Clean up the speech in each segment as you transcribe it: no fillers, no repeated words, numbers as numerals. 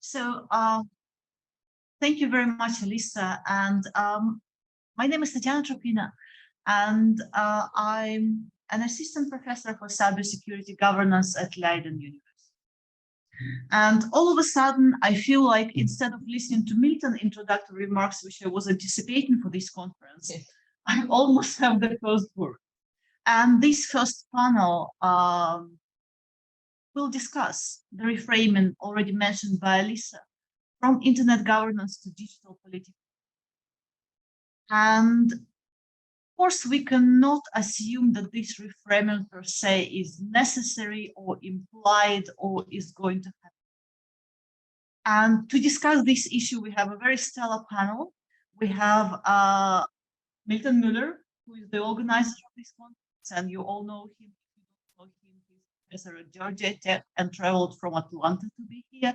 So thank you very much, Elisa. And my name is Tatiana Tropina, and I'm an assistant professor for cybersecurity governance at Leiden University. And all of a sudden, I feel like instead of listening to Milton introductory remarks, which I was anticipating for this conference, I almost have the first word. And this first panel will discuss the reframing already mentioned by Elisa, from internet governance to digital politics. And of course, we cannot assume that this reframing per se is necessary or implied or is going to happen. And to discuss this issue, we have a very stellar panel. We have Milton Mueller, who is the organizer of this conference, and you all know him. If you don't know him, he's a professor at Georgia Tech and traveled from Atlanta to be here.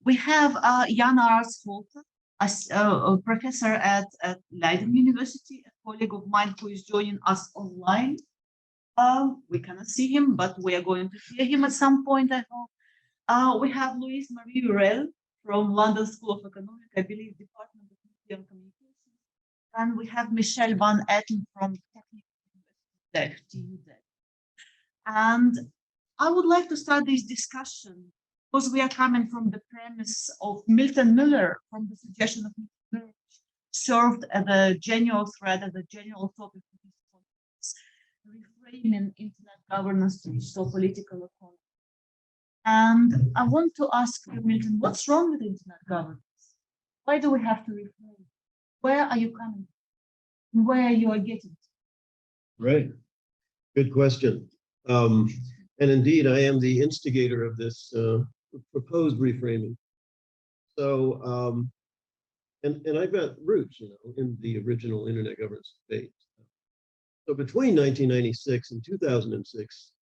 We have Jan Aart Scholte, a professor at Leiden University, a colleague of mine who is joining us online. We cannot see him, but we are going to hear him at some point, I hope. We have Louise Hurel from London School of Economics, I believe, Department of Media and Communications. And we have Michel van Eeten from Technical University, Delft. And I would like to start this discussion because we are coming from the premise of Milton Mueller, from the suggestion of Milton Mueller, served as a general thread, as a general topic for this conference, reframing internet governance to digital political economy. And I want to ask you, Milton, what's wrong with internet governance? Why do we have to reframe? Where are you coming from? Where you are getting to? Right. Good question. And indeed, I am the instigator of this proposed reframing. So, and I've got roots, in the original internet governance debate. So between 1996 and 2006,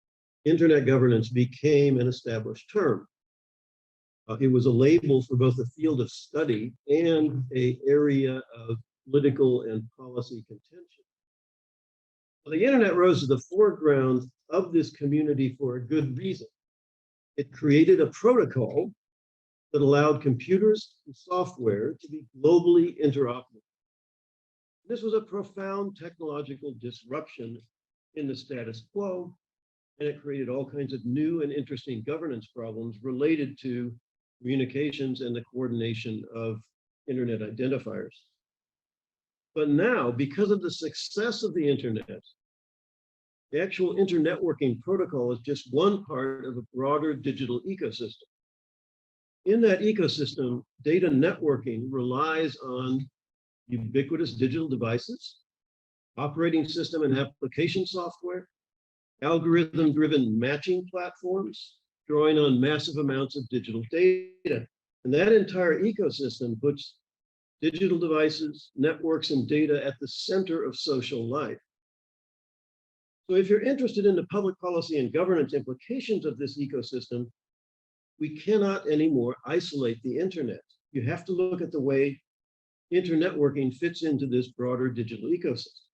internet governance became an established term. It was a label for both a field of study and an area of political and policy contention. Well, the internet rose to the foreground of this community for a good reason. It created a protocol that allowed computers and software to be globally interoperable. This was a profound technological disruption in the status quo, and it created all kinds of new and interesting governance problems related to communications and the coordination of internet identifiers. But now, because of the success of the internet, the actual internetworking protocol is just one part of a broader digital ecosystem. In that ecosystem, data networking relies on ubiquitous digital devices, operating system and application software, algorithm-driven matching platforms, drawing on massive amounts of digital data. And that entire ecosystem puts digital devices, networks, and data at the center of social life. So if you're interested in the public policy and governance implications of this ecosystem, we cannot anymore isolate the internet. You have to look at the way internetworking fits into this broader digital ecosystem.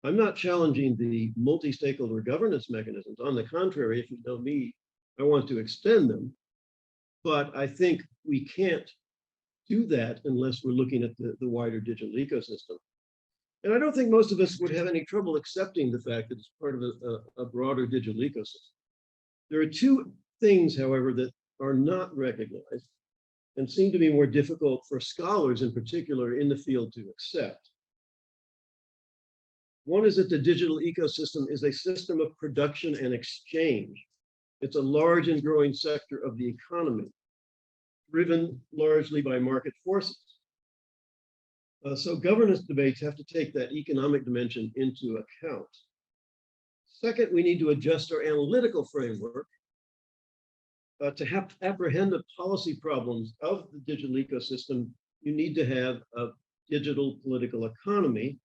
I'm not challenging the multi-stakeholder governance mechanisms. On the contrary, if you know me, I want to extend them. But I think we can't do that unless we're looking at the wider digital ecosystem. And I don't think most of us would have any trouble accepting the fact that it's part of a broader digital ecosystem. There are two things, however, that are not recognized and seem to be more difficult for scholars in particular in the field to accept. One is that the digital ecosystem is a system of production and exchange. It's a large and growing sector of the economy, driven largely by market forces. So governance debates have to take that economic dimension into account. Second, we need to adjust our analytical framework to apprehend the policy problems of the digital ecosystem. You need to have a digital political economy,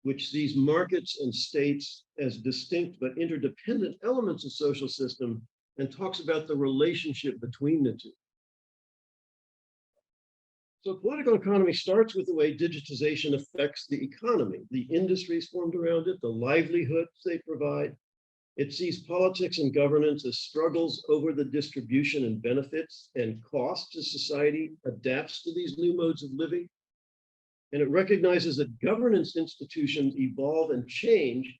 which sees markets and states as distinct but interdependent elements of social system and talks about the relationship between the two. So political economy starts with the way digitization affects the economy, the industries formed around it, the livelihoods they provide, It sees politics and governance as struggles over the distribution and benefits and costs as society adapts to these new modes of living. And it recognizes that governance institutions evolve and change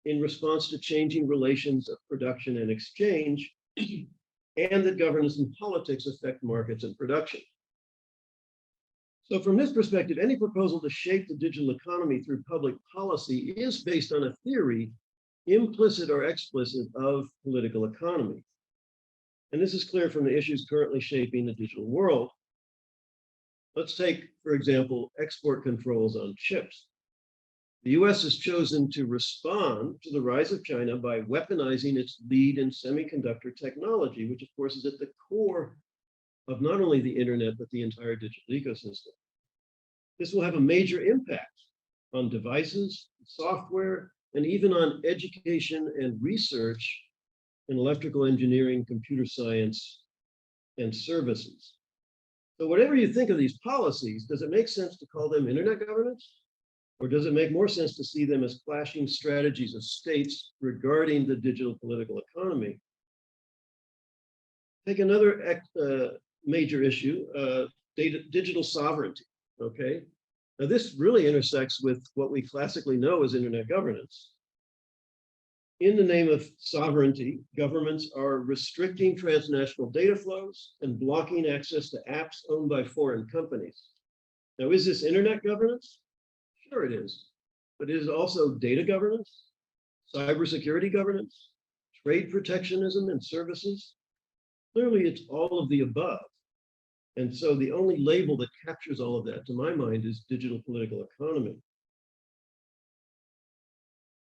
in response to changing relations of production and exchange, and that governance and politics affect markets and production. So from this perspective, any proposal to shape the digital economy through public policy is based on a theory, implicit or explicit, of political economy. And this is clear from the issues currently shaping the digital world. Let's take, for example, export controls on chips. The US has chosen to respond to the rise of China by weaponizing its lead in semiconductor technology, which of course is at the core of not only the internet, but the entire digital ecosystem. This will have a major impact on devices, software, and even on education and research in electrical engineering, computer science, and services. So whatever you think of these policies, does it make sense to call them internet governance? Or does it make more sense to see them as clashing strategies of states regarding the digital political economy? Take another major issue, digital sovereignty, okay? Now this really intersects with what we classically know as internet governance. In the name of sovereignty, governments are restricting transnational data flows and blocking access to apps owned by foreign companies. Now, is this internet governance? Sure it is, but it is also data governance, cybersecurity governance, trade protectionism and services. Clearly, it's all of the above. And so the only label that captures all of that, to my mind, is digital political economy.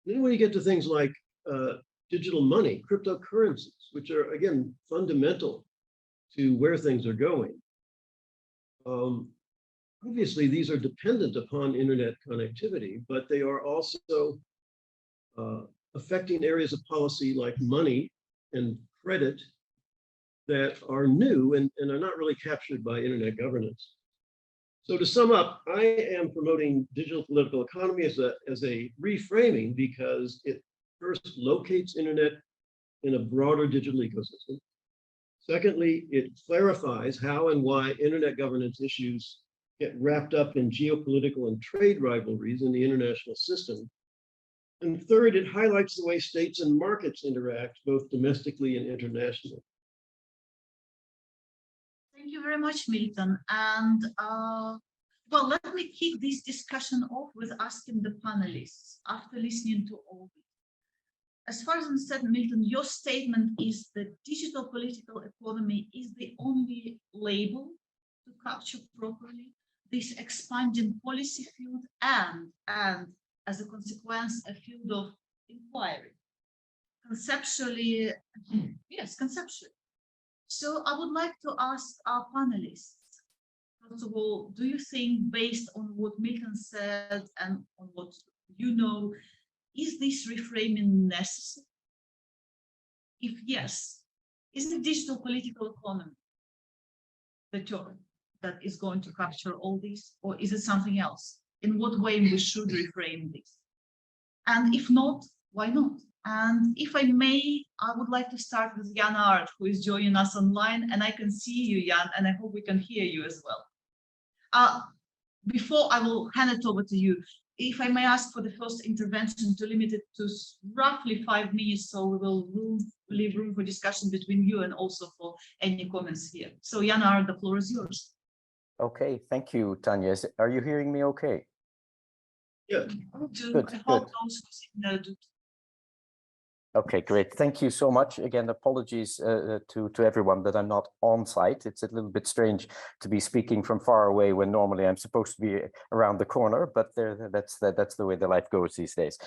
Then when you get to things like digital money, cryptocurrencies, which are, again, fundamental to where things are going. Obviously, these are dependent upon internet connectivity, but they are also affecting areas of policy like money and credit that are new and are not really captured by internet governance. So to sum up, I am promoting digital political economy as a reframing because it first locates internet in a broader digital ecosystem. Secondly, it clarifies how and why internet governance issues get wrapped up in geopolitical and trade rivalries in the international system. And third, it highlights the way states and markets interact, both domestically and internationally. Thank you very much, Milton. And well, let me kick this discussion off with asking the panelists, after listening to all this. As far as I understand, Milton, your statement is that digital political economy is the only label to capture properly this expanding policy field and as a consequence, a field of inquiry. Conceptually, yes, conceptually. So I would like to ask our panelists, first of all, do you think, based on what Milton said and on what you know, is this reframing necessary? If yes, is it digital political economy the term that is going to capture all this, or is it something else? In what way we should reframe this? And if not, why not? And if I may, I would like to start with Jan Aart, who is joining us online, and I can see you, Jan, and I hope we can hear you as well. Before I will hand it over to you, if I may ask for the first intervention to limit it to roughly 5 minutes, so we will leave room for discussion between you and also for any comments here. So Jan Aart, the floor is yours. Okay, thank you, Tanya. Are you hearing me okay? Yeah. Good, I hope those who do. Okay, great. Thank you so much. Again, apologies to everyone that I'm not on site. It's a little bit strange to be speaking from far away when normally I'm supposed to be around the corner, but that's the way the life goes these days.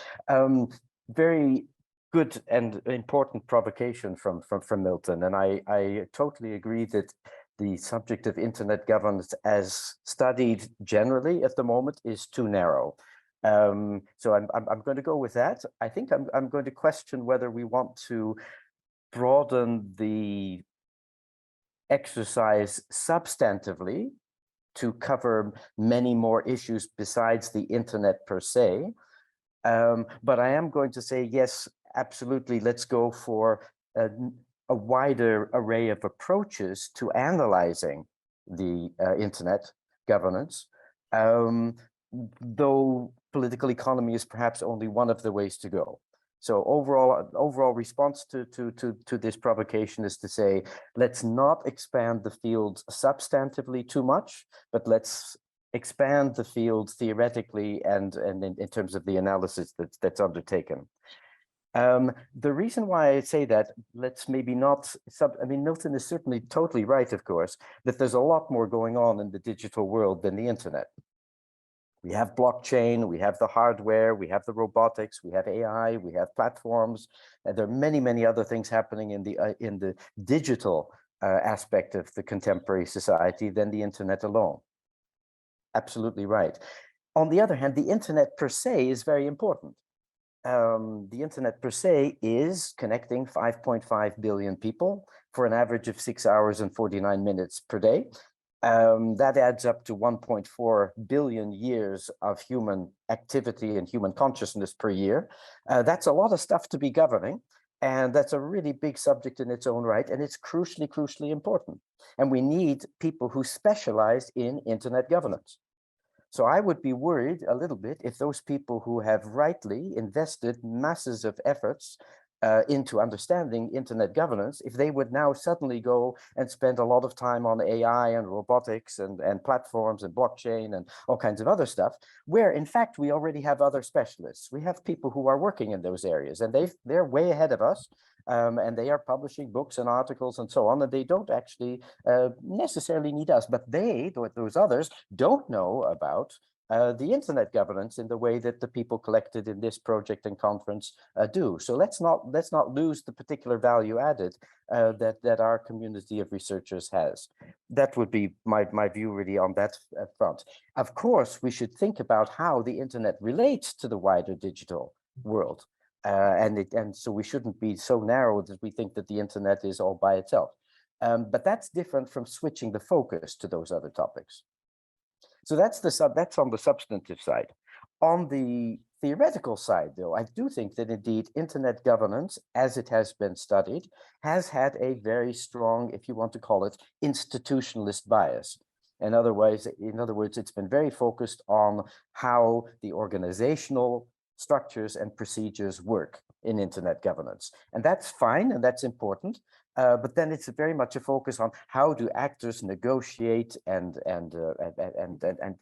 Very good and important provocation from Milton, and I totally agree that the subject of internet governance as studied generally at the moment is too narrow. So I'm going to go with that. I think I'm going to question whether we want to broaden the exercise substantively to cover many more issues besides the internet per se. But I am going to say, yes, absolutely, let's go for a wider array of approaches to analyzing the internet governance, though political economy is perhaps only one of the ways to go. So overall response to this provocation is to say, let's not expand the field substantively too much, but let's expand the field theoretically and in terms of the analysis that's undertaken. The reason why I say that, let's maybe not, I mean, Milton is certainly totally right, of course, that there's a lot more going on in the digital world than the internet. We have blockchain, we have the hardware, we have the robotics, we have AI, we have platforms, and there are many, many other things happening in the digital aspect of the contemporary society than the internet alone. Absolutely right. On the other hand, the internet per se is very important. The internet per se is connecting 5.5 billion people for an average of 6 hours and 49 minutes per day. That adds up to 1.4 billion years of human activity and human consciousness per year. That's a lot of stuff to be governing. And that's a really big subject in its own right. And it's crucially important. And we need people who specialize in internet governance. So I would be worried a little bit if those people who have rightly invested masses of efforts into understanding internet governance, if they would now suddenly go and spend a lot of time on AI and robotics and platforms and blockchain and all kinds of other stuff, where in fact we already have other specialists. We have people who are working in those areas and they're way ahead of us. And they are publishing books and articles and so on, and they don't actually necessarily need us, but those others don't know about the internet governance in the way that the people collected in this project and conference do. So let's not lose the particular value added that our community of researchers has. That would be my view really on that front. Of course, we should think about how the internet relates to the wider digital world. And so we shouldn't be so narrow that we think that the internet is all by itself. But that's different from switching the focus to those other topics. So that's on the substantive side. On the theoretical side, though, I do think that indeed internet governance, as it has been studied, has had a very strong, if you want to call it, institutionalist bias. In other words, it's been very focused on how the organizational structures and procedures work in internet governance. And that's fine and that's important. But then it's very much a focus on how do actors negotiate and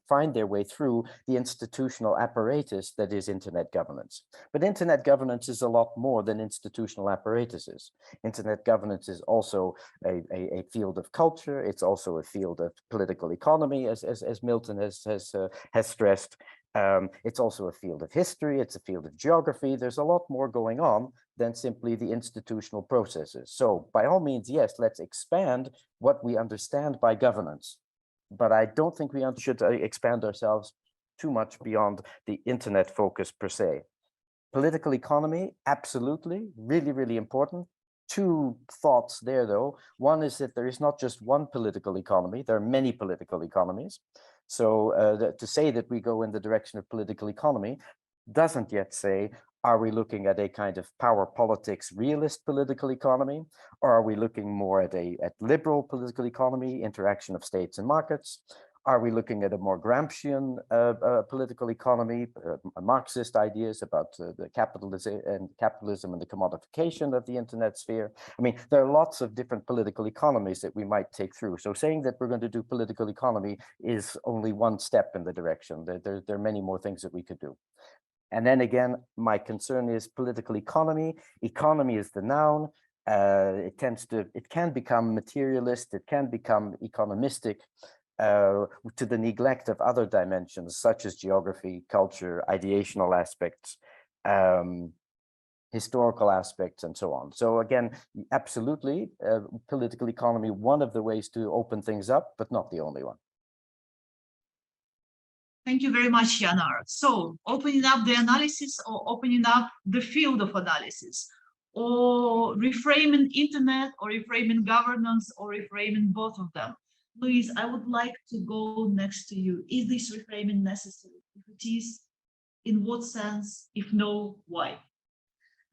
find their way through the institutional apparatus that is internet governance. But internet governance is a lot more than institutional apparatuses. Internet governance is also a field of culture. It's also a field of political economy, as Milton has stressed. It's also a field of history. It's a field of geography. There's a lot more going on than simply the institutional processes. So by all means, yes, let's expand what we understand by governance. But I don't think we should expand ourselves too much beyond the internet focus per se. Political economy, absolutely, really, really important. Two thoughts there, though. One is that there is not just one political economy. There are many political economies. So to say that we go in the direction of political economy doesn't yet say, are we looking at a kind of power politics realist political economy, or are we looking more at liberal political economy, interaction of states and markets? Are we looking at a more Gramscian political economy, Marxist ideas about the capitalism and the commodification of the internet sphere? I mean, there are lots of different political economies that we might take through. So saying that we're going to do political economy is only one step in the direction. There are many more things that we could do. And then again, my concern is political economy. Economy is the noun. It can become materialist. It can become economistic. To the neglect of other dimensions such as geography, culture, ideational aspects, historical aspects, and so on. So again, absolutely, political economy, one of the ways to open things up, but not the only one. Thank you very much, Janar. So opening up the analysis or opening up the field of analysis, or reframing internet, or reframing governance, or reframing both of them. Louise, I would like to go next to you. Is this reframing necessary? If it is, in what sense? If no, why?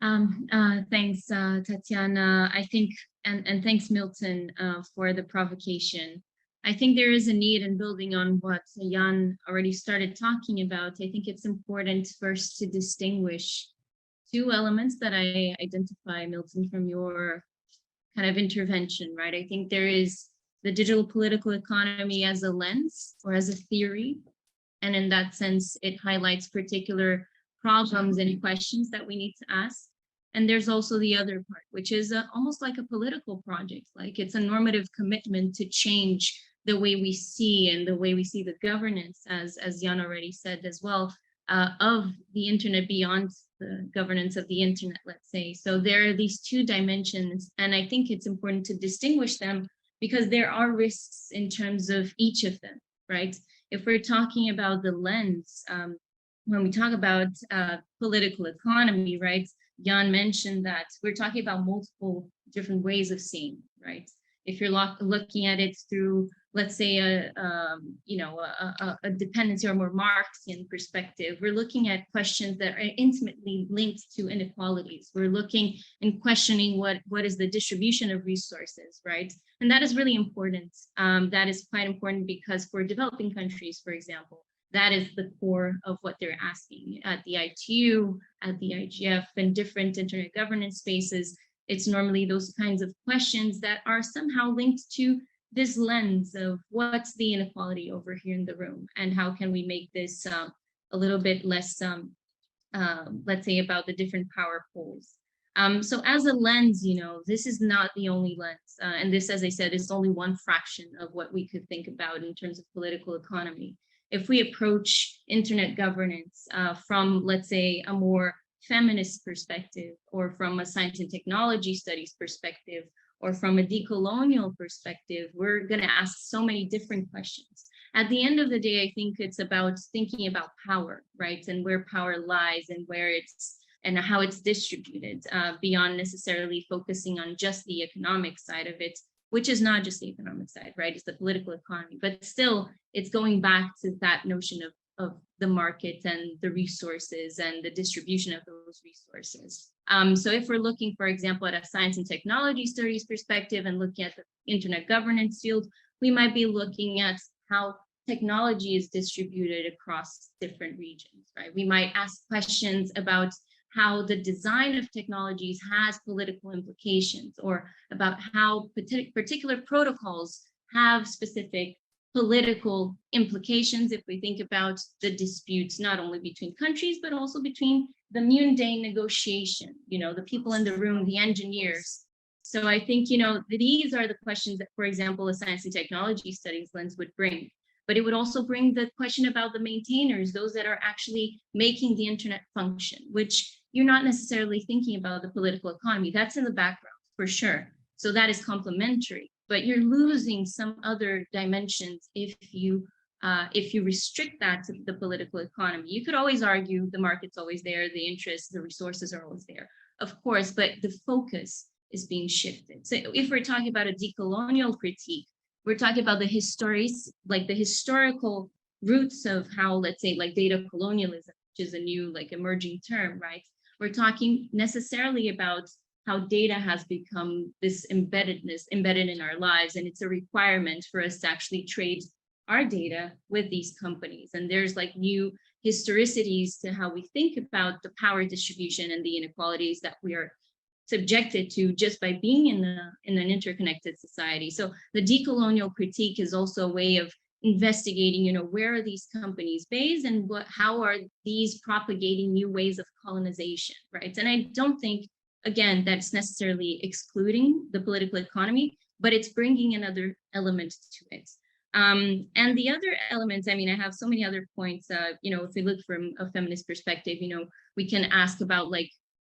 Thanks, Tatiana. I think, and thanks, Milton, for the provocation. I think there is a need in building on what Jan already started talking about. I think it's important first to distinguish two elements that I identify, Milton, from your kind of intervention, right? I think there is the digital political economy as a lens or as a theory. And in that sense, it highlights particular problems and questions that we need to ask. And there's also the other part, which is almost like a political project. Like it's a normative commitment to change the way we see and the way we see the governance, as Jan already said as well, of the internet beyond the governance of the internet, let's say. So there are these two dimensions, and I think it's important to distinguish them because there are risks in terms of each of them, right? If we're talking about the lens, when we talk about political economy, right? Jan mentioned that we're talking about multiple different ways of seeing, right? If you're looking at it through, let's say, a dependency or more Marxian perspective, we're looking at questions that are intimately linked to inequalities. We're looking and questioning what is the distribution of resources, right? And that is really important. That is quite important because for developing countries, for example, that is the core of what they're asking at the ITU, at the IGF, and different internet governance spaces. It's normally those kinds of questions that are somehow linked to this lens of what's the inequality over here in the room and how can we make this a little bit less, let's say, about the different power poles. So as a lens, this is not the only lens. And this, as I said, is only one fraction of what we could think about in terms of political economy. If we approach internet governance from, let's say, a more feminist perspective, or from a science and technology studies perspective, or from a decolonial perspective, we're going to ask so many different questions. At the end of the day, I think it's about thinking about power, right? And where power lies and where it's and how it's distributed beyond necessarily focusing on just the economic side of it, which is not just the economic side, right? It's the political economy, but still it's going back to that notion of the market and the resources and the distribution of those resources. So if we're looking, for example, at a science and technology studies perspective and looking at the internet governance field, we might be looking at how technology is distributed across different regions, right? We might ask questions about how the design of technologies has political implications, or about how particular protocols have specific political implications if we think about the disputes, not only between countries, but also between the mundane negotiation, the people in the room, the engineers. So I think, these are the questions that, for example, a science and technology studies lens would bring. But it would also bring the question about the maintainers, those that are actually making the internet function, which you're not necessarily thinking about the political economy. That's in the background, for sure. So that is complementary, but you're losing some other dimensions if you restrict that to the political economy. You could always argue the market's always there, the interests, the resources are always there, of course, but the focus is being shifted. So if we're talking about a decolonial critique, we're talking about the historical roots of how, let's say, like data colonialism, which is a new emerging term, right? We're talking necessarily about how data has become this embedded in our lives, and it's a requirement for us to actually trade our data with these companies. And there's new historicities to how we think about the power distribution and the inequalities that we are subjected to just by being in an interconnected society. So the decolonial critique is also a way of investigating, where are these companies based and how are these propagating new ways of colonization, right? And I don't think, again, that's necessarily excluding the political economy, but it's bringing another element to it. And the other elements, I have so many other points, if we look from a feminist perspective, we can ask about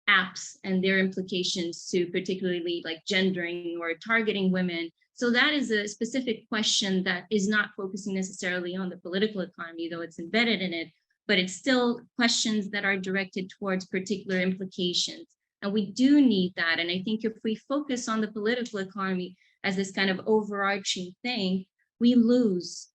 apps and their implications to particularly gendering or targeting women. So that is a specific question that is not focusing necessarily on the political economy, though it's embedded in it, but it's still questions that are directed towards particular implications. And we do need that. And I think if we focus on the political economy as this kind of overarching thing, we lose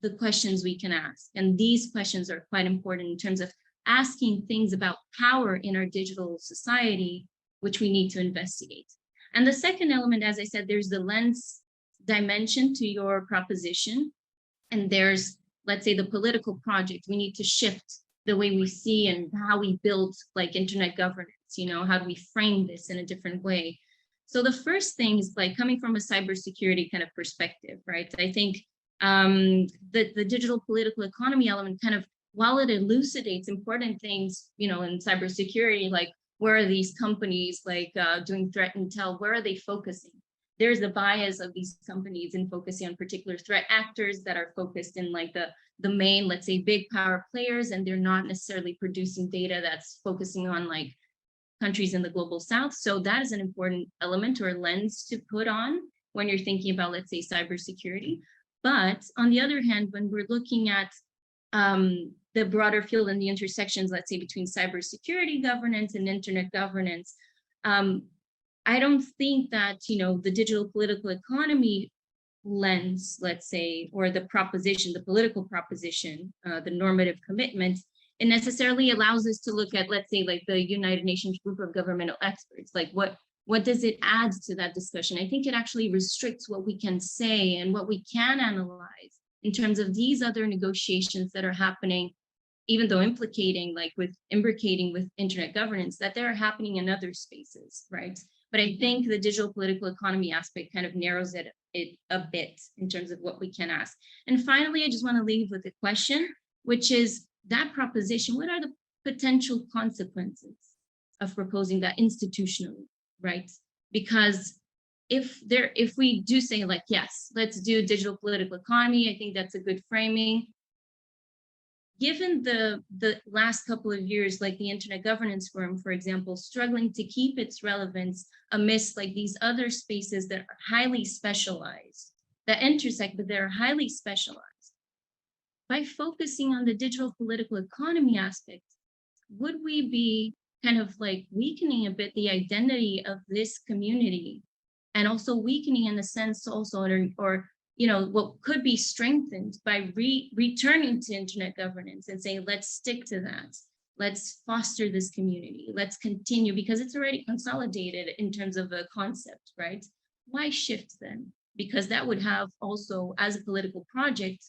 the questions we can ask. And these questions are quite important in terms of asking things about power in our digital society, which we need to investigate. And the second element, as I said, there's the lens dimension to your proposition. And there's, let's say, the political project. We need to shift the way we see and how we build like internet governance, how do we frame this in a different way? So the first thing is like coming from a cybersecurity kind of perspective, right? I think the digital political economy element kind of, while it elucidates important things, in cybersecurity, like where are these companies like doing threat intel, where are they focusing? There's the bias of these companies in focusing on particular threat actors that are focused in like the main, let's say, big power players, and they're not necessarily producing data that's focusing on like countries in the global south. So that is an important element or lens to put on when you're thinking about, let's say, cybersecurity. But on the other hand, when we're looking at the broader field and the intersections, let's say, between cybersecurity governance and internet governance, I don't think that, the digital political economy lens, let's say, or the proposition, the political proposition, the normative commitment, it necessarily allows us to look at, let's say, like the United Nations group of governmental experts, like what does it add to that discussion? I think it actually restricts what we can say and what we can analyze in terms of these other negotiations that are happening, even though imbricating with internet governance, that they're happening in other spaces, right? But I think the digital political economy aspect kind of narrows it a bit in terms of what we can ask. And finally, I just want to leave with a question, which is that proposition, what are the potential consequences of proposing that institutionally, right? Because if we do say like, yes, let's do digital political economy, I think that's a good framing. Given the last couple of years, like the Internet Governance Forum, for example, struggling to keep its relevance amidst like these other spaces that are highly specialized, that intersect, but they're highly specialized. By focusing on the digital political economy aspect, would we be kind of like weakening a bit the identity of this community, and also weakening in a sense also, or what could be strengthened by returning to internet governance and saying, let's stick to that. Let's foster this community. Let's continue, because it's already consolidated in terms of a concept, right? Why shift then? Because that would have also, as a political project,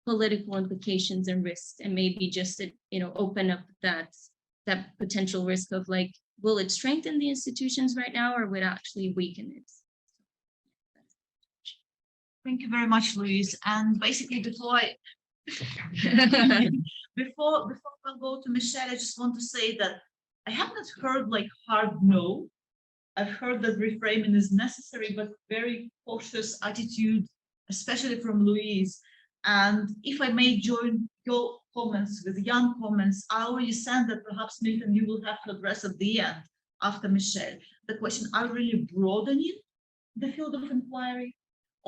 political implications and risks, and maybe just open up that potential risk of like, will it strengthen the institutions right now, or would it actually weaken it? Thank you very much, Louise. And basically, before I go to Michel, I just want to say that I have not heard like hard no. I've heard that reframing is necessary, but very cautious attitude, especially from Louise. And if I may join your comments with Jan's comments, I already said that perhaps, Milton, you will have to address at the end after Michel the question: are we really broadening the field of inquiry?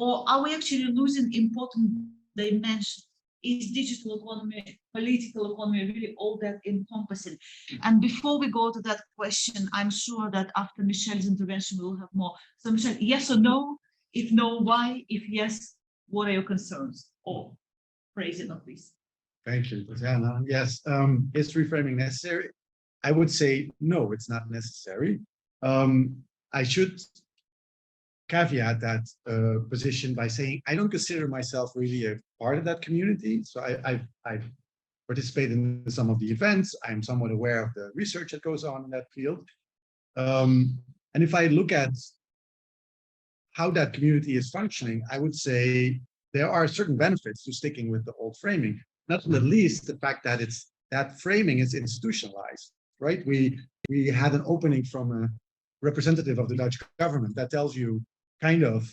Or are we actually losing important dimensions? Is digital economy, political economy really all that encompassing? And before we go to that question, I'm sure that after Michel's intervention, we'll have more. So Michel, yes or no? If no, why? If yes, what are your concerns? Or phrasing of this? Thank you, Tatiana. Yes, is reframing necessary? I would say no, it's not necessary. I should caveat that position by saying I don't consider myself really a part of that community. So I've participated in some of the events. I'm somewhat aware of the research that goes on in that field. And if I look at how that community is functioning, I would say there are certain benefits to sticking with the old framing, not the least the fact that that framing is institutionalized, right? We had an opening from a representative of the Dutch government that tells you kind of,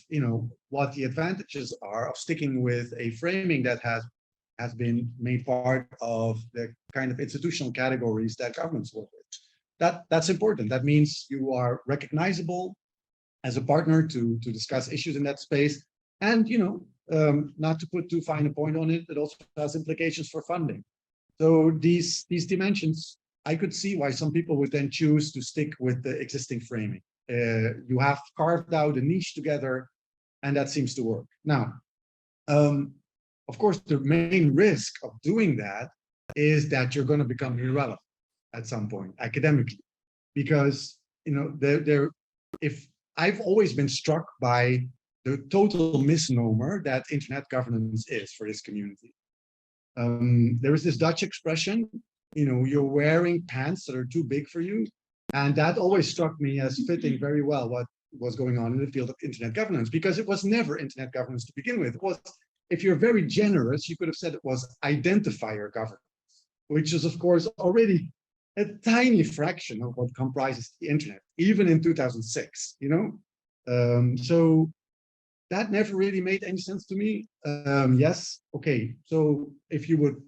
what the advantages are of sticking with a framing that has been made part of the kind of institutional categories that governments work with. That's important. That means you are recognizable as a partner to discuss issues in that space. And, not to put too fine a point on it, it also has implications for funding. So these dimensions, I could see why some people would then choose to stick with the existing framing. You have carved out a niche together, and that seems to work. Now, of course, the main risk of doing that is that you're going to become irrelevant. at some point academically, because if I've always been struck by the total misnomer that internet governance is for this community. There is this Dutch expression, you're wearing pants that are too big for you. And that always struck me as fitting very well what was going on in the field of internet governance, because it was never internet governance to begin with. It was, if you're very generous, you could have said it was identifier governance, which is, of course, already a tiny fraction of what comprises the internet, even in 2006, So that never really made any sense to me. Yes, okay, so if you would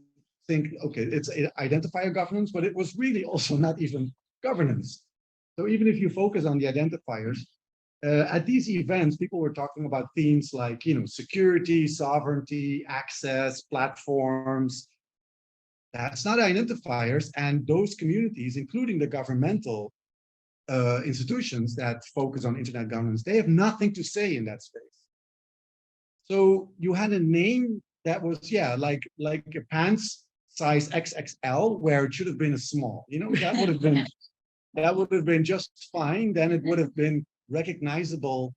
think, okay, it's identifier governance, but it was really also not even governance. So even if you focus on the identifiers, at these events, people were talking about themes like, security, sovereignty, access, platforms. That's not identifiers, and those communities, including the governmental institutions that focus on internet governance, they have nothing to say in that space. So you had a name that was, like a pants size XXL, where it should have been a small. That would have been just fine. Then it would have been recognizable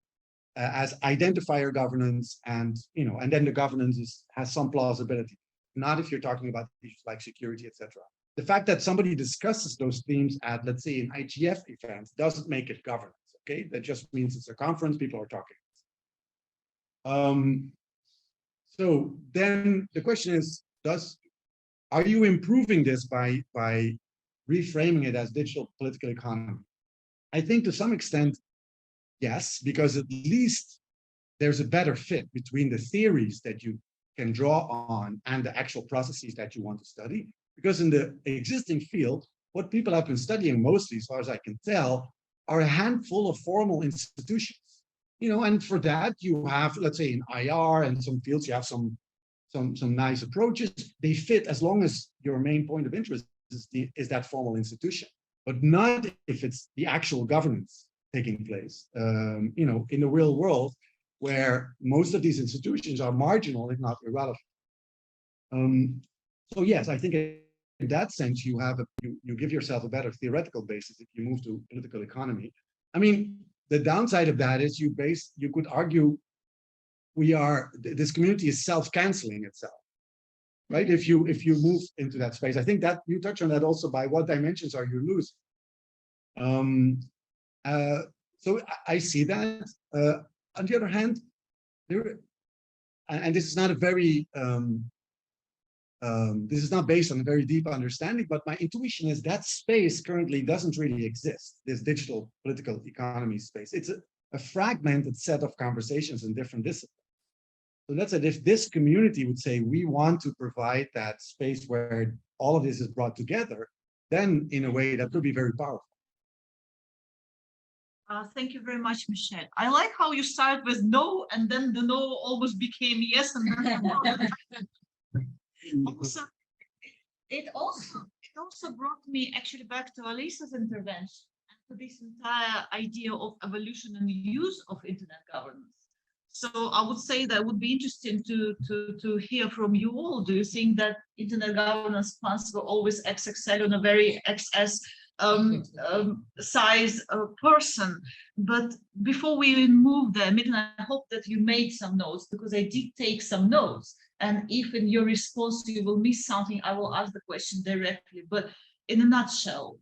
as identifier governance, and and then the governance has some plausibility. Not if you're talking about issues like security, etc. The fact that somebody discusses those themes at, let's say, an IGF event doesn't make it governance. Okay, that just means it's a conference, people are talking. So then the question is, are you improving this by reframing it as digital political economy? I think to some extent, yes, because at least there's a better fit between the theories that you can draw on and the actual processes that you want to study. Because in the existing field, what people have been studying mostly, as far as I can tell, are a handful of formal institutions. And for that you have, let's say, in IR and some fields, you have some nice approaches. They fit as long as your main point of interest is that formal institution, but not if it's the actual governance taking place, in the real world, where most of these institutions are marginal, if not irrelevant. So yes, I think in that sense, you give yourself a better theoretical basis if you move to political economy. I mean, the downside of that is you could argue this community is self-canceling itself, right? If you move into that space, I think that you touch on that also by what dimensions are you losing. So I see that. On the other hand, and this is not a very this is not based on a very deep understanding, but my intuition is that space currently doesn't really exist, this digital political economy space. It's a fragmented set of conversations in different disciplines. So that's it. If this community would say, we want to provide that space where all of this is brought together, then in a way that could be very powerful. Thank you very much, Michel. I like how you start with no, and then the no almost became yes, and then no. Also, it also brought me actually back to Alice's intervention and to this entire idea of evolution and use of internet governance. So I would say that would be interesting to hear from you all. Do you think that internet governance plans were always XXL on a very XS size person? But before we move there, Milton, I hope that you made some notes, because I did take some notes. And if in your response you will miss something, I will ask the question directly. But in a nutshell,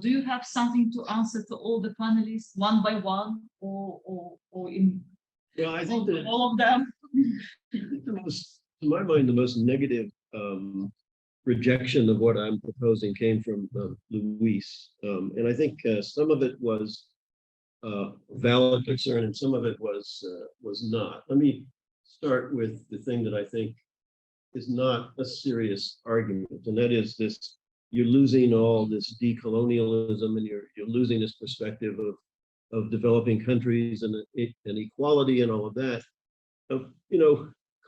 do you have something to answer to all the panelists one by one, or in I think that all of them? to my mind, the most negative rejection of what I'm proposing came from Louise. And I think some of it was valid concern and some of it was not. Let me start with the thing that I think is not a serious argument, and that is this: you're losing all this decolonialism, and you're losing this perspective of developing countries and equality and all of that.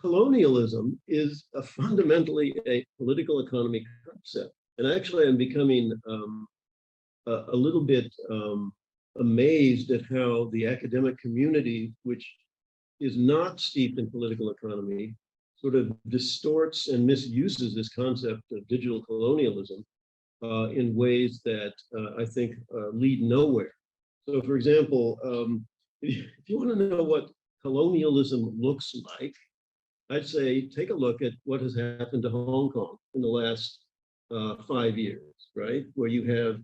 Colonialism is fundamentally a political economy concept, and actually I'm becoming a little bit amazed at how the academic community, which is not steeped in political economy, sort of distorts and misuses this concept of digital colonialism in ways that I think lead nowhere. So, for example, if you want to know what colonialism looks like, I'd say take a look at what has happened to Hong Kong in the last 5 years, right? Where you have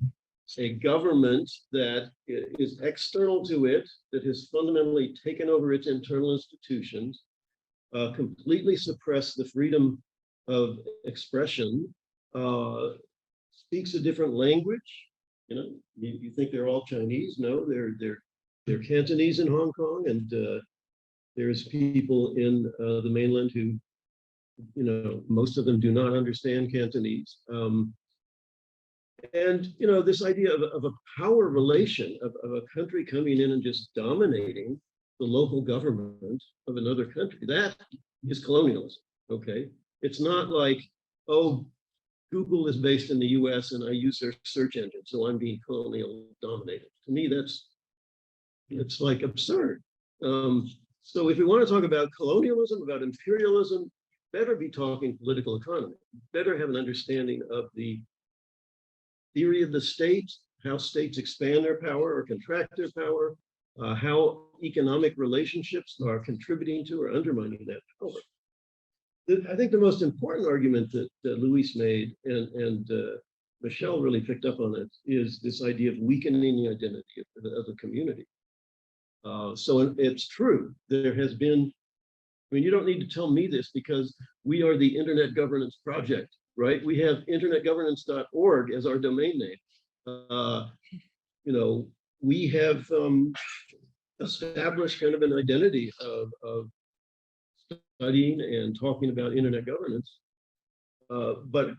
a government that is external to it, that has fundamentally taken over its internal institutions, completely suppressed the freedom of expression, speaks a different language. You know, you think they're all Chinese? No, they're Cantonese in Hong Kong, and there's people in the mainland who, you know, most of them do not understand Cantonese. And, you know, this idea of a power relation, of a country coming in and just dominating the local government of another country, that is colonialism, okay? It's not like, oh, Google is based in the US and I use their search engine, so I'm being colonial dominated. To me, it's like absurd. So if we want to talk about colonialism, about imperialism, better be talking political economy, better have an understanding of the theory of the state, how states expand their power or contract their power, how economic relationships are contributing to or undermining that power. I think the most important argument that Louise made, and Michel really picked up on it, is this idea of weakening the identity of the community. So it's true, there has been, I mean, you don't need to tell me this because we are the Internet Governance Project, right? We have internetgovernance.org as our domain name. You know, we have established kind of an identity of studying and talking about internet governance. But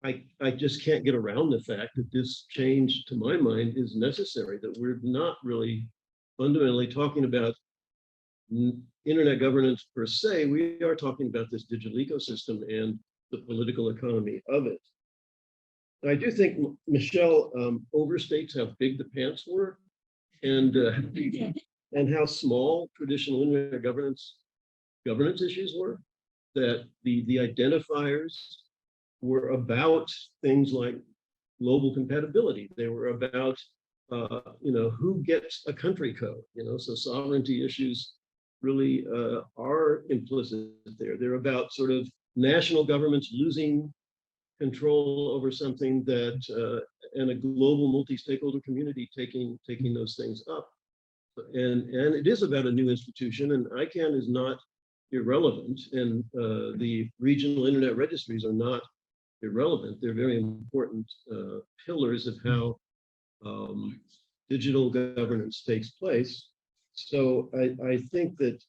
I just can't get around the fact that this change, to my mind, is necessary, that we're not really fundamentally talking about internet governance per se. We are talking about this digital ecosystem and the political economy of it. I do think Michel overstates how big the pants were and how small traditional internet governance issues were, that the identifiers were about things like global compatibility. They were about, you know, who gets a country code, you know, so sovereignty issues really are implicit there. They're about sort of national governments losing control over something that, and a global multi-stakeholder community taking those things up. And it is about a new institution, and ICANN is not irrelevant, and the regional internet registries are not irrelevant. They're very important pillars of how digital governance takes place. So I think that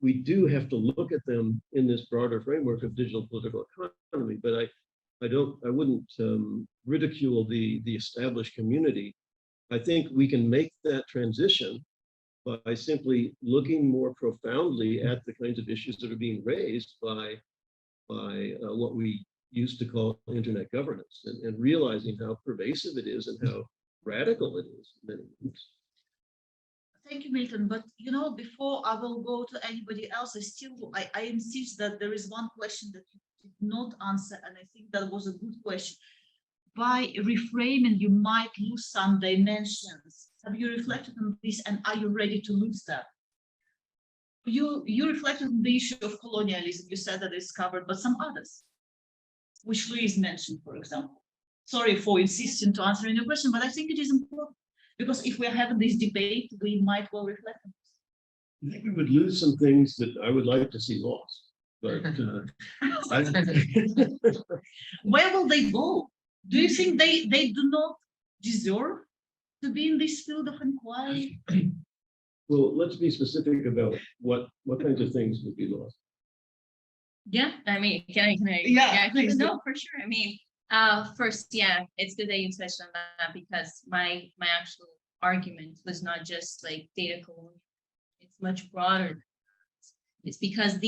we do have to look at them in this broader framework of digital political economy, but I wouldn't ridicule the established community. I think we can make that transition by simply looking more profoundly at the kinds of issues that are being raised by what we used to call internet governance, and realizing how pervasive it is and how radical it is in many ways. Thank you, Milton. But you know, before I will go to anybody else, I insist that there is one question that you did not answer, and I think that was a good question. By reframing, you might lose some dimensions. Have you reflected on this, and are you ready to lose that? You reflected on the issue of colonialism. You said that it's covered, but some others, which Louise mentioned, for example. Sorry for insisting to answering your question, but I think it is important, because if we're having this debate, we might well reflect on this. I think we would lose some things that I would like to see lost. But where will they go? Do you think they do not deserve to be in this field of inquiry? Well, let's be specific about what kinds of things would be lost. Yeah, I mean, can I? Yeah, please. No, for sure. I mean, first, yeah, it's good that you touched on that, because my actual argument was not just like data colonialism. It's much broader than that. It's because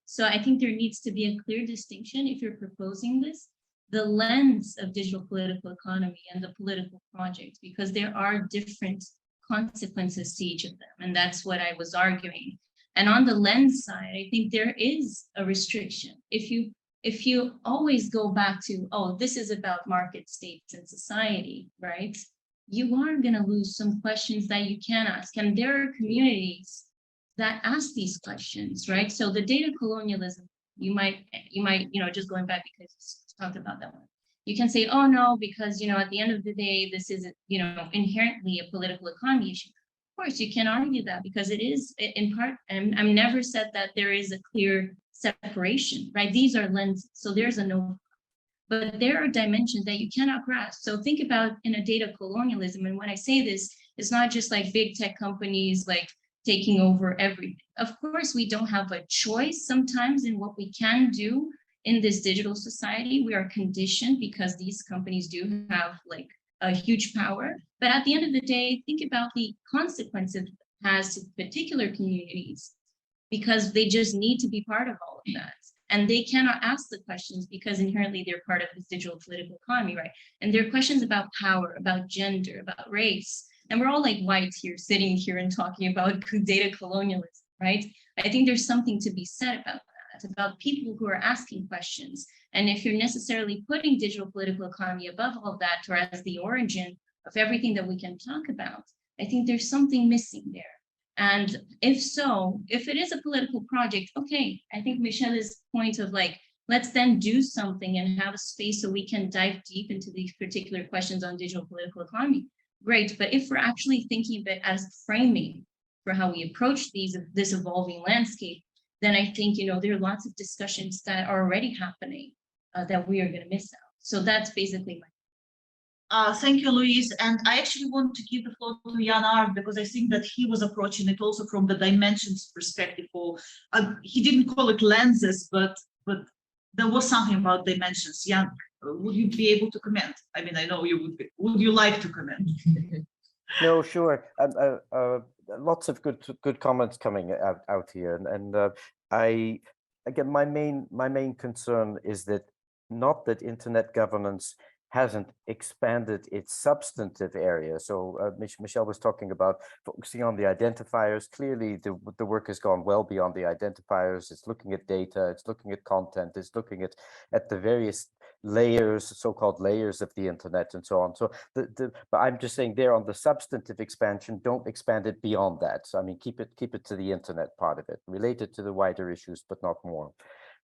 so I think there needs to be a clear distinction if you're proposing this, the lens of digital political economy and the political project, because there are different consequences to each of them. And that's what I was arguing. And on the lens side, I think there is a restriction. If if you always go back to, oh, this is about market states and society, right? You are going to lose some questions that you can ask. And there are communities that ask these questions, right? So the data colonialism, you might, just going back because you talked about that one. You can say, oh no, because, at the end of the day, this is, inherently a political economy issue. Of course, you can argue that because it is in part, and I've never said that there is a clear separation, right? These are lenses, so there's a no, but there are dimensions that you cannot grasp. So think about in a data colonialism, and when I say this, it's not just like big tech companies like taking over everything. Of course, we don't have a choice sometimes in what we can do in this digital society. We are conditioned because these companies do have like a huge power. But at the end of the day, think about the consequences it has to particular communities because they just need to be part of all of that. And they cannot ask the questions because inherently they're part of this digital political economy, right? And there are questions about power, about gender, about race. And we're all like white here, sitting here and talking about data colonialism, right? I think there's something to be said about that, about people who are asking questions. And if you're necessarily putting digital political economy above all of that, or as the origin of everything that we can talk about, I think there's something missing there. And if so, if it is a political project, okay, I think Michel's point of like, let's then do something and have a space so we can dive deep into these particular questions on digital political economy. Great, but if we're actually thinking of it as framing for how we approach this evolving landscape, then I think, there are lots of discussions that are already happening that we are going to miss out. So that's basically my. Thank you, Louise. And I actually want to give the floor to Jan Aart because I think that he was approaching it also from the dimensions perspective. Or he didn't call it lenses, but there was something about dimensions. Jan, would you be able to comment? I mean, I know you would be. Would you like to comment? No, sure. Lots of good comments coming out here, and I again, my main concern is that not that internet governance hasn't expanded its substantive area. So Michel was talking about focusing on the identifiers. Clearly, the work has gone well beyond the identifiers. It's looking at data, it's looking at content, it's looking at the various layers, so-called layers of the internet and so on. So but I'm just saying there on the substantive expansion, don't expand it beyond that. So I mean, keep it to the internet part of it, related to the wider issues, but not more.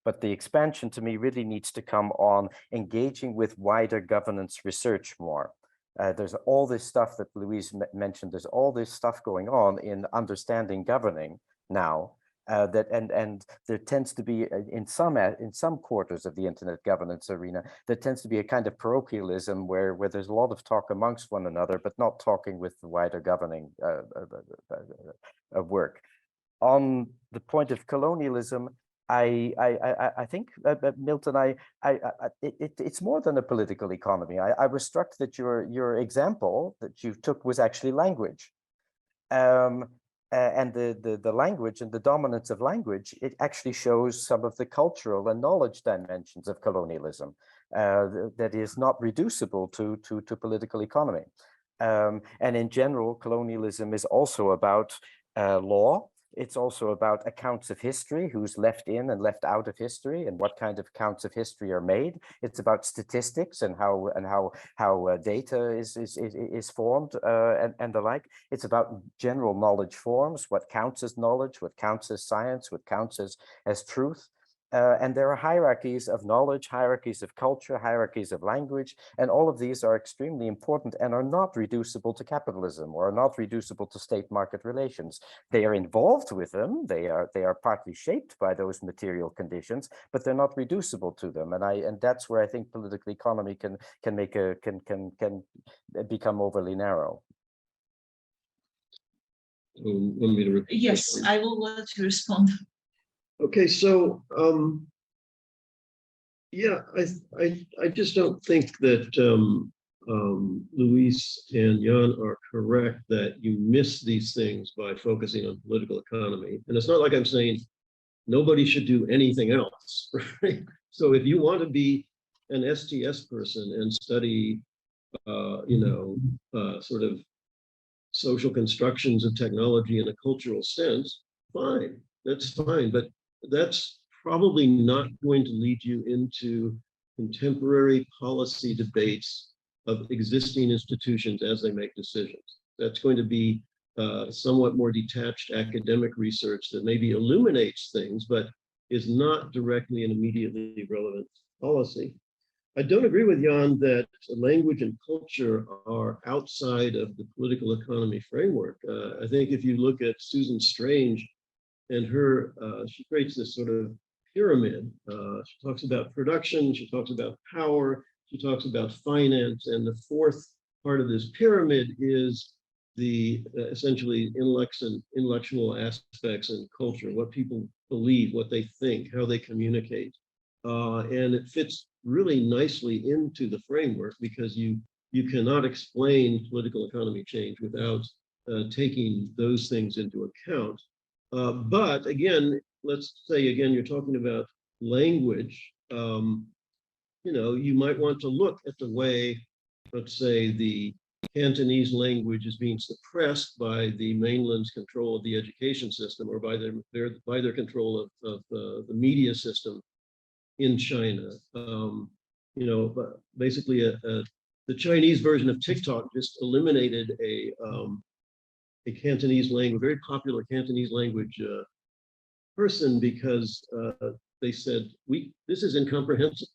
But the expansion to me really needs to come on engaging with wider governance research more. There's all this stuff that Louise mentioned. There's all this stuff going on in understanding governing now. And there tends to be in some quarters of the internet governance arena, there tends to be a kind of parochialism where there's a lot of talk amongst one another, but not talking with the wider governing work. On the point of colonialism, I think Milton, it's more than a political economy. I was struck that your example that you took was actually language, and the language and the dominance of language. It actually shows some of the cultural and knowledge dimensions of colonialism that is not reducible to political economy. And in general, colonialism is also about law. It's also about accounts of history, who's left in and left out of history, and what kind of accounts of history are made. It's about statistics and how data is formed and the like. It's about general knowledge forms, what counts as knowledge, what counts as science, what counts as truth. And there are hierarchies of knowledge, hierarchies of culture, hierarchies of language, and all of these are extremely important and are not reducible to capitalism or are not reducible to state market relations. They are involved with them. They are partly shaped by those material conditions, but they're not reducible to them. And that's where I think political economy can become overly narrow. Want me to repeat? Yes, I will let you respond. Okay, so yeah, I just don't think that Louise and Jan are correct that you miss these things by focusing on political economy. And it's not like I'm saying nobody should do anything else, right? So if you want to be an STS person and study, sort of social constructions of technology in a cultural sense, fine, that's fine. But that's probably not going to lead you into contemporary policy debates of existing institutions as they make decisions. That's going to be somewhat more detached academic research that maybe illuminates things, but is not directly and immediately relevant policy. I don't agree with Jan that language and culture are outside of the political economy framework. I think if you look at Susan Strange and her, she creates this sort of pyramid. She talks about production, she talks about power, she talks about finance, and the fourth part of this pyramid is the essentially intellectual aspects and culture, what people believe, what they think, how they communicate. And it fits really nicely into the framework because you cannot explain political economy change without taking those things into account. But again, let's say again, you're talking about language. You might want to look at the way, let's say, the Cantonese language is being suppressed by the mainland's control of the education system or by their control of the media system in China. Basically, the Chinese version of TikTok just eliminated a Cantonese language, very popular Cantonese language person, because they said, this is incomprehensible.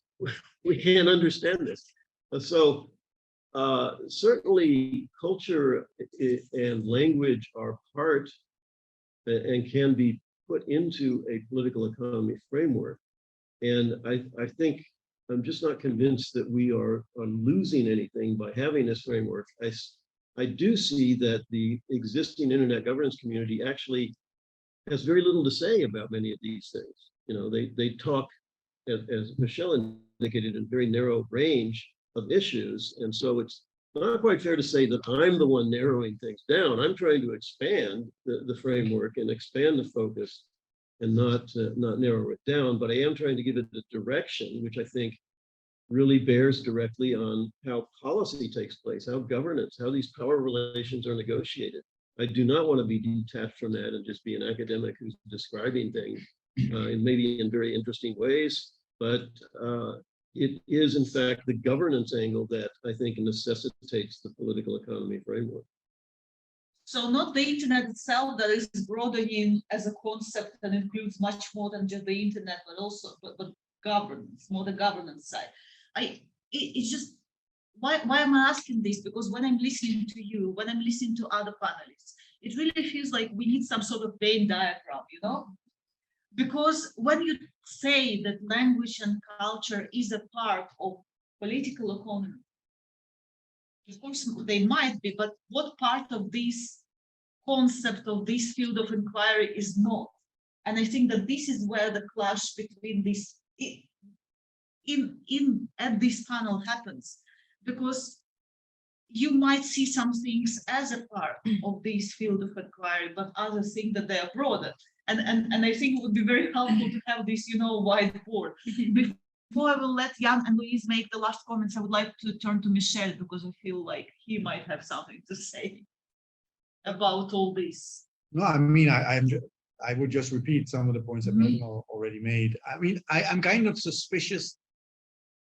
We can't understand this. So certainly culture and language are part and can be put into a political economy framework. And I think I'm just not convinced that we are losing anything by having this framework. I do see that the existing internet governance community actually has very little to say about many of these things. They talk, as Michel indicated, in a very narrow range of issues. And so it's not quite fair to say that I'm the one narrowing things down. I'm trying to expand the framework and expand the focus and not narrow it down. But I am trying to give it the direction, which I think really bears directly on how policy takes place, how governance, how these power relations are negotiated. I do not want to be detached from that and just be an academic who's describing things and maybe in very interesting ways, but it is in fact the governance angle that I think necessitates the political economy framework. So not the internet itself that is broadening as a concept and includes much more than just the internet, but also but governance, more the governance side. It's just why am I asking this? Because when I'm listening to you, when I'm listening to other panelists, it really feels like we need some sort of Venn diagram, Because when you say that language and culture is a part of political economy, of course they might be, but what part of this concept of this field of inquiry is not? And I think that this is where the clash between this at this panel happens, because you might see some things as a part of this field of inquiry, but others think that they are broader. And I think it would be very helpful to have this, whiteboard. Before I will let Jan and Louise make the last comments, I would like to turn to Michel, because I feel like he might have something to say about all this. No, I mean, I would just repeat some of the points that Milton already made. I mean, I'm kind of suspicious,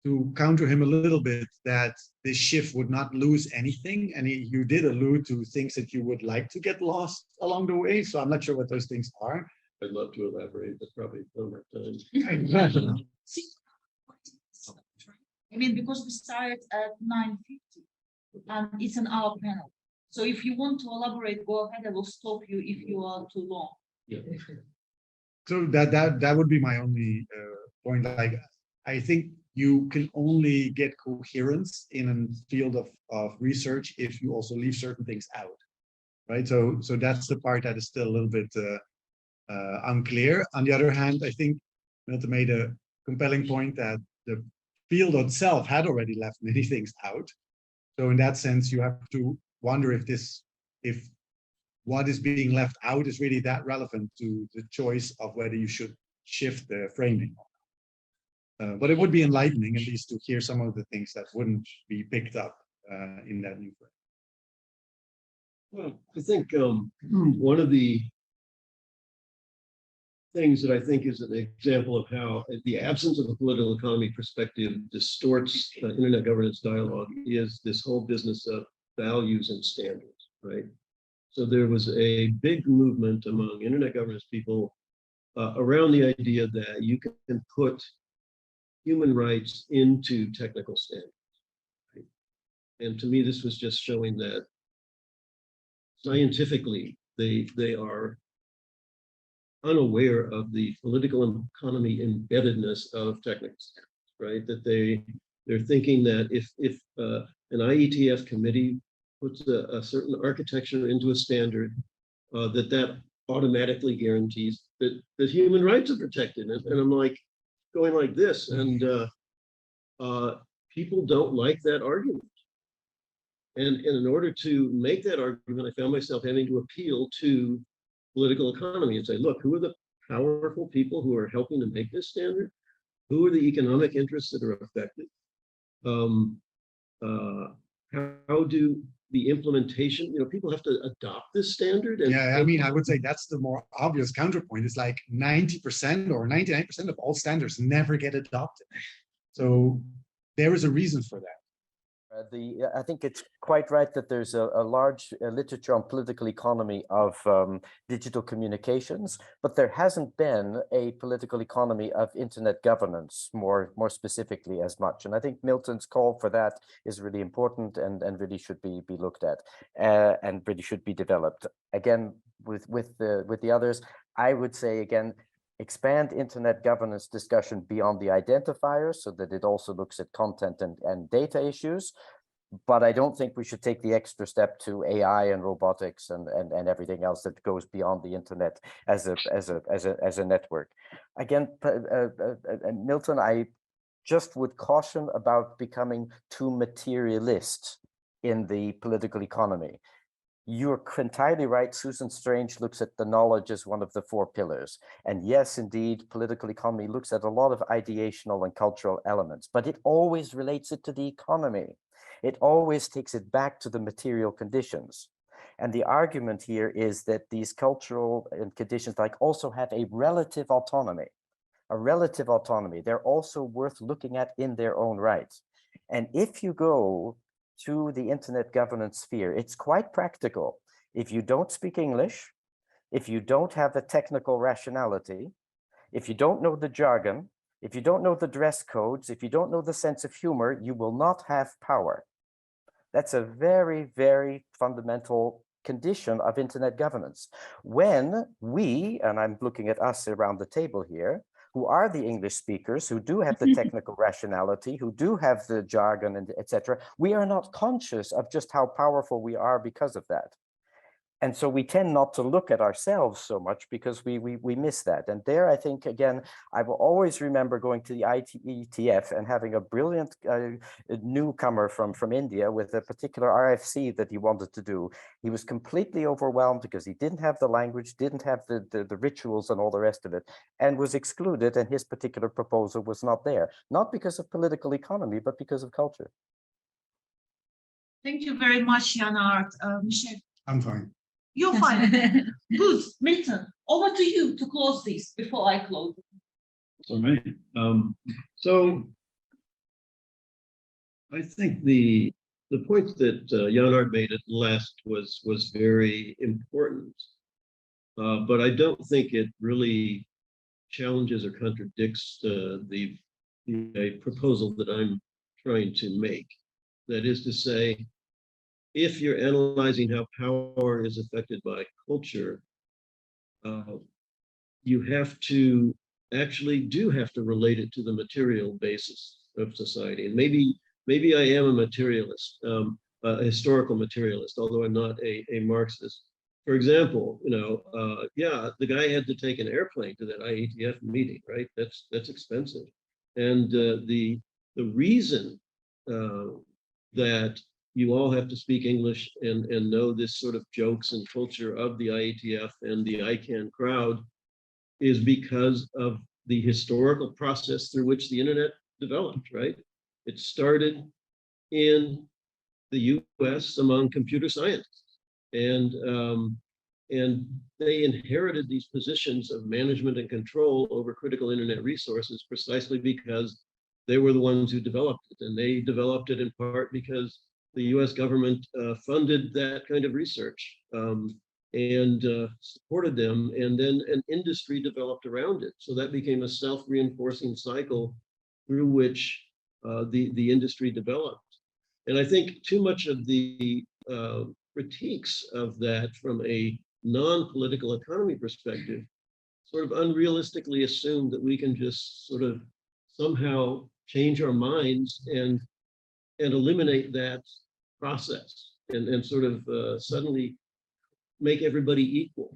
to counter him a little bit, that this shift would not lose anything. And you did allude to things that you would like to get lost along the way. So I'm not sure what those things are. I'd love to elaborate, but probably don't have time. I mean, because we started at 9:50 and it's an hour panel. So if you want to elaborate, go ahead. I will stop you if you are too long. Yeah. So that would be my only point. Like, I think you can only get coherence in a field of research if you also leave certain things out, right? So that's the part that is still a little bit unclear. On the other hand, I think Milton made a compelling point that the field itself had already left many things out. So in that sense, you have to wonder if what is being left out is really that relevant to the choice of whether you should shift the framing. But it would be enlightening, at least, to hear some of the things that wouldn't be picked up in that new frame. Well, I think one of the things that I think is an example of how the absence of a political economy perspective distorts internet governance dialogue is this whole business of values and standards, right? So there was a big movement among internet governance people around the idea that you can put human rights into technical standards. Right? And to me, this was just showing that scientifically, they are unaware of the political economy embeddedness of technical standards, right? That they're thinking that if an IETF committee puts a certain architecture into a standard, that automatically guarantees that human rights are protected. And I'm like going like this, and people don't like that argument. And in order to make that argument, I found myself having to appeal to political economy and say, look, who are the powerful people who are helping to make this standard? Who are the economic interests that are affected? How do the implementation, people have to adopt this standard? And yeah, I mean, I would say that's the more obvious counterpoint. It's like 90% or 99% of all standards never get adopted. So there is a reason for that. I think it's quite right that there's a large literature on political economy of digital communications, but there hasn't been a political economy of internet governance more specifically as much. And I think Milton's call for that is really important and really should be looked at and really should be developed. Again, with the others, I would say again, expand internet governance discussion beyond the identifiers so that it also looks at content and data issues. But I don't think we should take the extra step to AI and robotics and everything else that goes beyond the internet as a network. Again, Milton, I just would caution about becoming too materialist in the political economy. You're entirely right. Susan Strange looks at the knowledge as one of the 4 pillars. And yes, indeed, political economy looks at a lot of ideational and cultural elements, but it always relates it to the economy. It always takes it back to the material conditions. And the argument here is that these cultural conditions also have a relative autonomy. They're also worth looking at in their own right. And if you go to the internet governance sphere, it's quite practical. If you don't speak English, if you don't have the technical rationality, if you don't know the jargon, if you don't know the dress codes, if you don't know the sense of humor, you will not have power. That's a very, very fundamental condition of internet governance. When we, and I'm looking at us around the table here, who are the English speakers, who do have the technical rationality, who do have the jargon, and etc., we are not conscious of just how powerful we are because of that. And so we tend not to look at ourselves so much because we miss that. And there, I think, again, I will always remember going to the IETF and having a brilliant newcomer from India with a particular RFC that he wanted to do. He was completely overwhelmed because he didn't have the language, didn't have the rituals and all the rest of it, and was excluded, and his particular proposal was not there. Not because of political economy, but because of culture. Thank you very much, Jan Aart. Michel? I'm fine. You're fine. Good. Milton, over to you to close this before I close. For me. So I think the point that Jan Aart made at last was very important, but I don't think it really challenges or contradicts the proposal that I'm trying to make. That is to say, if you're analyzing how power is affected by culture, you have to have to relate it to the material basis of society. And maybe I am a materialist, a historical materialist, although I'm not a Marxist. For example, the guy had to take an airplane to that IETF meeting, right? That's expensive. And the reason that you all have to speak English and know this sort of jokes and culture of the IETF and the ICANN crowd is because of the historical process through which the internet developed, right? It started in the US among computer scientists. And and they inherited these positions of management and control over critical internet resources precisely because they were the ones who developed it. And they developed it in part because the US government funded that kind of research and supported them. And then an industry developed around it. So that became a self-reinforcing cycle through which the industry developed. And I think too much of the critiques of that from a non-political economy perspective sort of unrealistically assume that we can just sort of somehow change our minds and eliminate that process and sort of suddenly make everybody equal.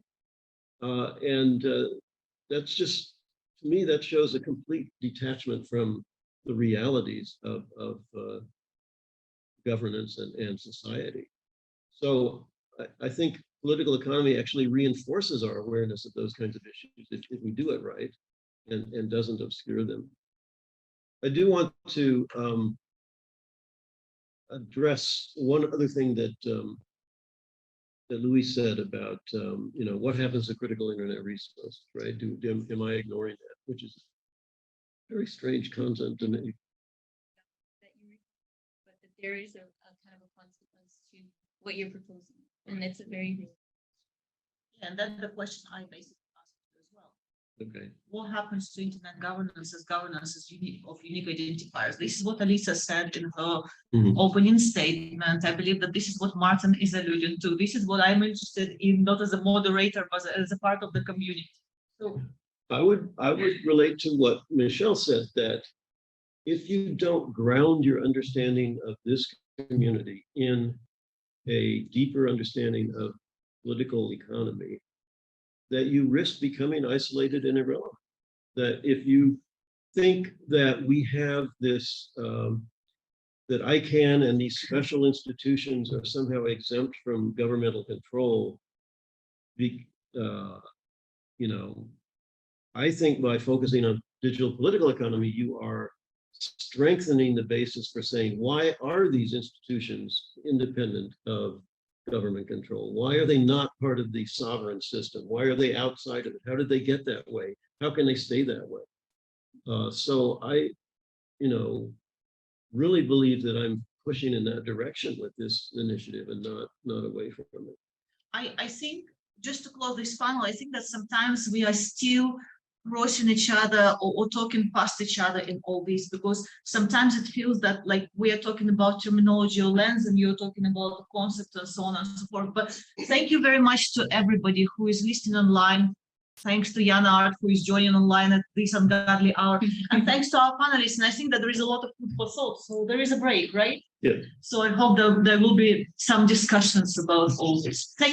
That's just, to me, that shows a complete detachment from the realities of governance and society. So I think political economy actually reinforces our awareness of those kinds of issues if we do it right and doesn't obscure them. I do want to address one other thing that that Louise said about what happens to critical internet resources, right? Am I ignoring that? Which is a very strange concept to me. But that there is a kind of a consequence to what you're proposing, and it's a very real. Yeah, and that's the question I basically asked as well. Okay. What happens to internet governance as unique identifiers? This is what Elisa said in her opening statement. I believe that this is what Martin is alluding to. This is what I'm interested in, not as a moderator, but as a part of the community. So I would relate to what Michel said, that if you don't ground your understanding of this community in a deeper understanding of political economy, that you risk becoming isolated and irrelevant. That if you think that we have this, that ICANN and these special institutions are somehow exempt from governmental control, I think by focusing on digital political economy, you are strengthening the basis for saying, why are these institutions independent of government control? Why are they not part of the sovereign system? Why are they outside of it? How did they get that way? How can they stay that way? So I, really believe that I'm pushing in that direction with this initiative and not away from it. I think, just to close this panel, I think that sometimes we are still crossing each other or talking past each other in all this, because sometimes it feels that like we are talking about terminology or lens and you're talking about the concept and so on and so forth. But thank you very much to everybody who is listening online. Thanks to Aart, who is joining online at this ungodly hour. And thanks to our panelists. And I think that there is a lot of food for thought. So there is a break, right? Yeah. So I hope that there will be some discussions about all this. Thank